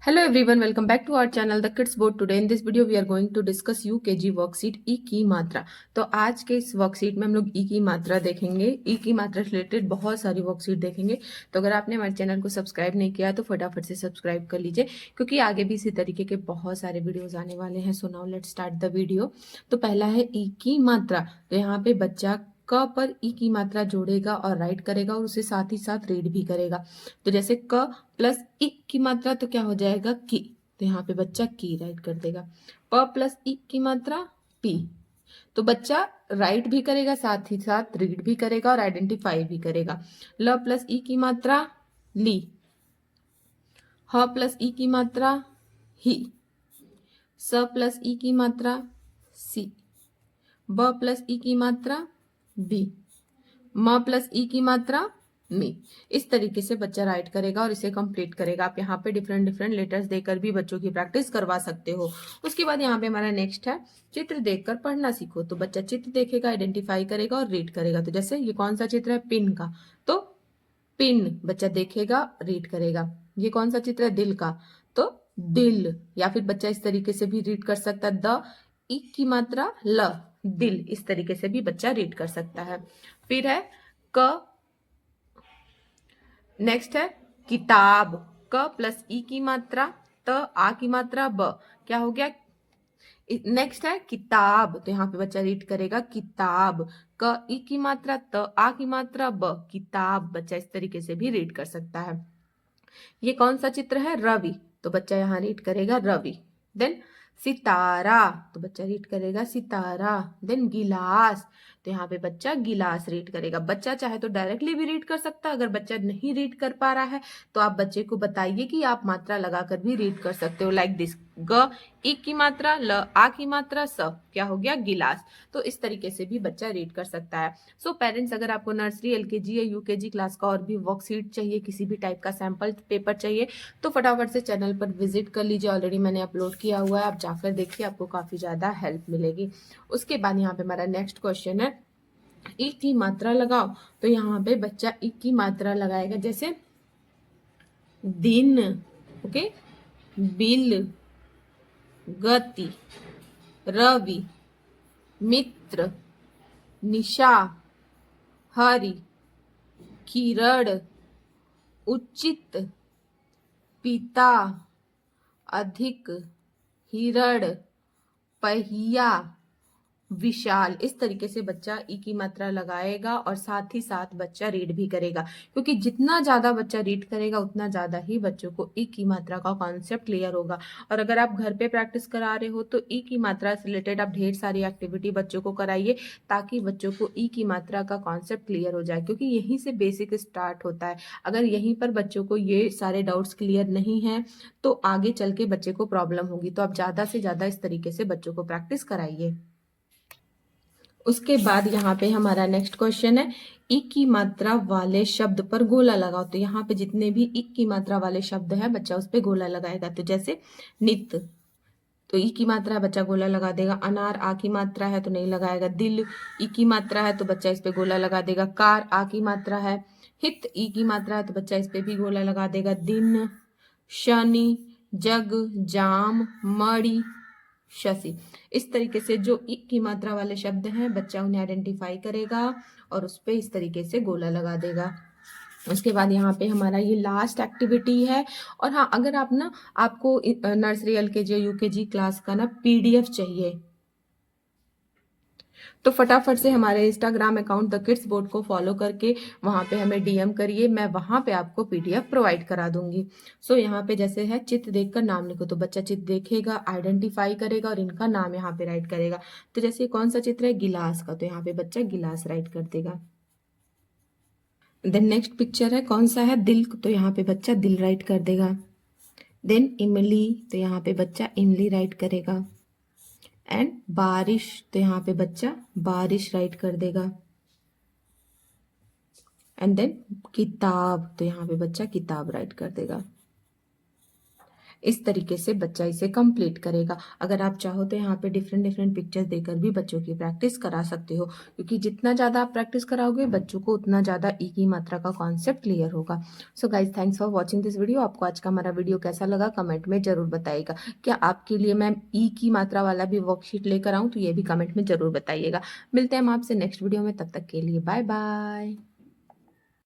Hello everyone, welcome back to our channel The Kids Board. Today in this video we are going to discuss UKG worksheet ई की मात्रा। तो आज के इस worksheet में हम लोग ई की मात्रा देखेंगे। ई की मात्रा से रिलेटेड बहुत सारी वर्कशीट देखेंगे। तो अगर आपने हमारे चैनल को सब्सक्राइब नहीं किया तो फटाफट से सब्सक्राइब कर लीजिए, क्योंकि आगे भी इसी तरीके के बहुत सारे वीडियोज आने वाले हैं। So now let's start the video. तो पहला है ई की मात्रा। तो यहाँ पे बच्चा क पर ई की मात्रा जोड़ेगा और राइट करेगा और उसे साथ ही साथ रीड भी करेगा। तो जैसे क प्लस ई की मात्रा तो क्या हो जाएगा की। तो यहाँ पे बच्चा की राइट कर देगा। प प्लस ई की मात्रा पी। तो बच्चा राइट भी करेगा, साथ ही साथ रीड भी करेगा और आइडेंटिफाई भी करेगा। ल प्लस ई की मात्रा ली। ह प्लस ई की मात्रा ही। स प्लस ई की मात्रा सी। ब प्लस ई की मात्रा बी। म प्लस ई की मात्रा मी। इस तरीके से बच्चा राइट करेगा और इसे कंप्लीट करेगा। आप यहाँ पे डिफरेंट डिफरेंट लेटर्स देकर भी बच्चों की प्रैक्टिस करवा सकते हो। उसके बाद यहाँ पे हमारा नेक्स्ट है चित्र देखकर पढ़ना सीखो। तो बच्चा चित्र देखेगा, आइडेंटिफाई करेगा और रीड करेगा। तो जैसे ये कौन सा चित्र है, पिन का, तो पिन बच्चा देखेगा, रीड करेगा। ये कौन सा चित्र है, दिल का, तो दिल। या फिर बच्चा इस तरीके से भी रीड कर सकता है, द ई की मात्रा ल, दिल। इस तरीके से भी बच्चा रीड कर सकता है। फिर है क। नेक्स्ट है किताब। क प्लस ई की मात्रा त, आ की मात्रा ब, क्या हो गया। नेक्स्ट है किताब। तो यहाँ पे बच्चा रीड करेगा किताब। क ई की मात्रा त, आ की मात्रा ब, किताब। बच्चा इस तरीके से भी रीड कर सकता है। ये कौन सा चित्र है, रवि। तो बच्चा यहाँ रीड करेगा रवि। देन सितारा। तो बच्चा रीड करेगा सितारा। देन गिलास। तो यहाँ पे बच्चा गिलास रीड करेगा। बच्चा चाहे तो डायरेक्टली भी रीड कर सकता है। अगर बच्चा नहीं रीड कर पा रहा है तो आप बच्चे को बताइए कि आप मात्रा लगाकर भी रीड कर सकते हो। लाइक दिस, ग ई की मात्रा, ल आ की मात्रा, स, क्या हो गया, गिलास। तो इस तरीके से भी बच्चा रीड कर सकता है। सो पेरेंट्स, अगर आपको नर्सरी, एलकेजी या यूकेजी क्लास का और भी वर्कशीट चाहिए, किसी भी टाइप का सैंपल पेपर चाहिए, तो फटाफट से चैनल पर विजिट कर लीजिए। ऑलरेडी मैंने अपलोड किया हुआ है, आप जाकर देखिए, आपको काफी ज्यादा हेल्प मिलेगी। उसके बाद यहाँ पे हमारा नेक्स्ट क्वेश्चन है ई की मात्रा लगाओ। तो यहाँ पे बच्चा ई की मात्रा लगाएगा। जैसे दिन, ओके, बिल, गति, रवि, मित्र, निशा, हरि, किरण, उचित, पिता, अधिक, हिरण, पहिया, विशाल। इस तरीके से बच्चा ई की मात्रा लगाएगा और साथ ही साथ बच्चा रीड भी करेगा, क्योंकि जितना ज्यादा बच्चा रीड करेगा उतना ज्यादा ही बच्चों को ई की मात्रा का कॉन्सेप्ट क्लियर होगा। और अगर आप घर पे प्रैक्टिस करा रहे हो तो ई की मात्रा से रिलेटेड आप ढेर सारी एक्टिविटी बच्चों को कराइए, ताकि बच्चों को ई की मात्रा का कॉन्सेप्ट क्लियर हो जाए, क्योंकि यहीं से बेसिक स्टार्ट होता है। अगर यहीं पर बच्चों को ये सारे डाउट्स क्लियर नहीं है तो आगे चल के बच्चे को प्रॉब्लम होगी। तो आप ज्यादा से ज्यादा इस तरीके से बच्चों को प्रैक्टिस कराइए। उसके बाद यहाँ पे हमारा नेक्स्ट क्वेश्चन है ई की मात्रा वाले शब्द पर गोला लगाओ। तो यहाँ पे जितने भी ई की मात्रा वाले शब्द है बच्चा उस पे गोला लगाएगा। तो जैसे नित, तो ई की मात्रा है, बच्चा गोला लगा देगा। अनार आ की मात्रा है तो नहीं लगाएगा। दिल ई की मात्रा है तो बच्चा इस पे गोला लगा देगा। कार आ की मात्रा है। हित ई की मात्रा है तो बच्चा इस पे भी गोला लगा देगा। दिन, शनि, जग, जाम, मणि, शशि। इस तरीके से जो ई की मात्रा वाले शब्द हैं बच्चा उन्हें आइडेंटिफाई करेगा और उस पे इस तरीके से गोला लगा देगा। उसके बाद यहाँ पे हमारा ये लास्ट एक्टिविटी है। और हाँ, अगर आप ना, आपको नर्सरी, एलकेजी, यूकेजी क्लास का ना पीडीएफ चाहिए तो फटाफट से हमारे Instagram account the kids board को फॉलो करके वहां पे हमें डीएम करिए, मैं वहां पे आपको पीडीएफ प्रोवाइड करा दूंगी। सो यहाँ पे जैसे है चित्र देखकर नाम लिखो। तो बच्चा चित्र देखेगा, आइडेंटिफाई करेगा और इनका नाम यहाँ पे राइट करेगा। तो जैसे कौन सा चित्र है, गिलास का, तो यहाँ पे बच्चा गिलास राइट कर देगा। देन नेक्स्ट पिक्चर है, कौन सा है, दिल, तो यहाँ पे बच्चा दिल राइट कर देगा। देन इमली, तो यहाँ पे बच्चा इमली राइट करेगा। एंड बारिश, तो यहाँ पे बच्चा बारिश राइट कर देगा। एंड देन किताब, तो यहाँ पे बच्चा किताब राइट कर देगा। इस तरीके से बच्चा इसे कंप्लीट करेगा। अगर आप चाहो तो यहाँ पे डिफरेंट डिफरेंट पिक्चर्स देकर भी बच्चों की प्रैक्टिस करा सकते हो, क्योंकि जितना ज़्यादा आप प्रैक्टिस कराओगे बच्चों को उतना ज़्यादा ई की मात्रा का कॉन्सेप्ट क्लियर होगा। So guys, thanks for watching this video. आपको आज का हमारा वीडियो कैसा लगा कमेंट में जरूर बताइएगा। क्या आपके लिए मैं ई की मात्रा वाला भी वर्कशीट लेकर आऊँ, तो ये भी कमेंट में जरूर बताइएगा। मिलते हैं हम आपसे नेक्स्ट वीडियो में, तब तक के लिए बाय बाय।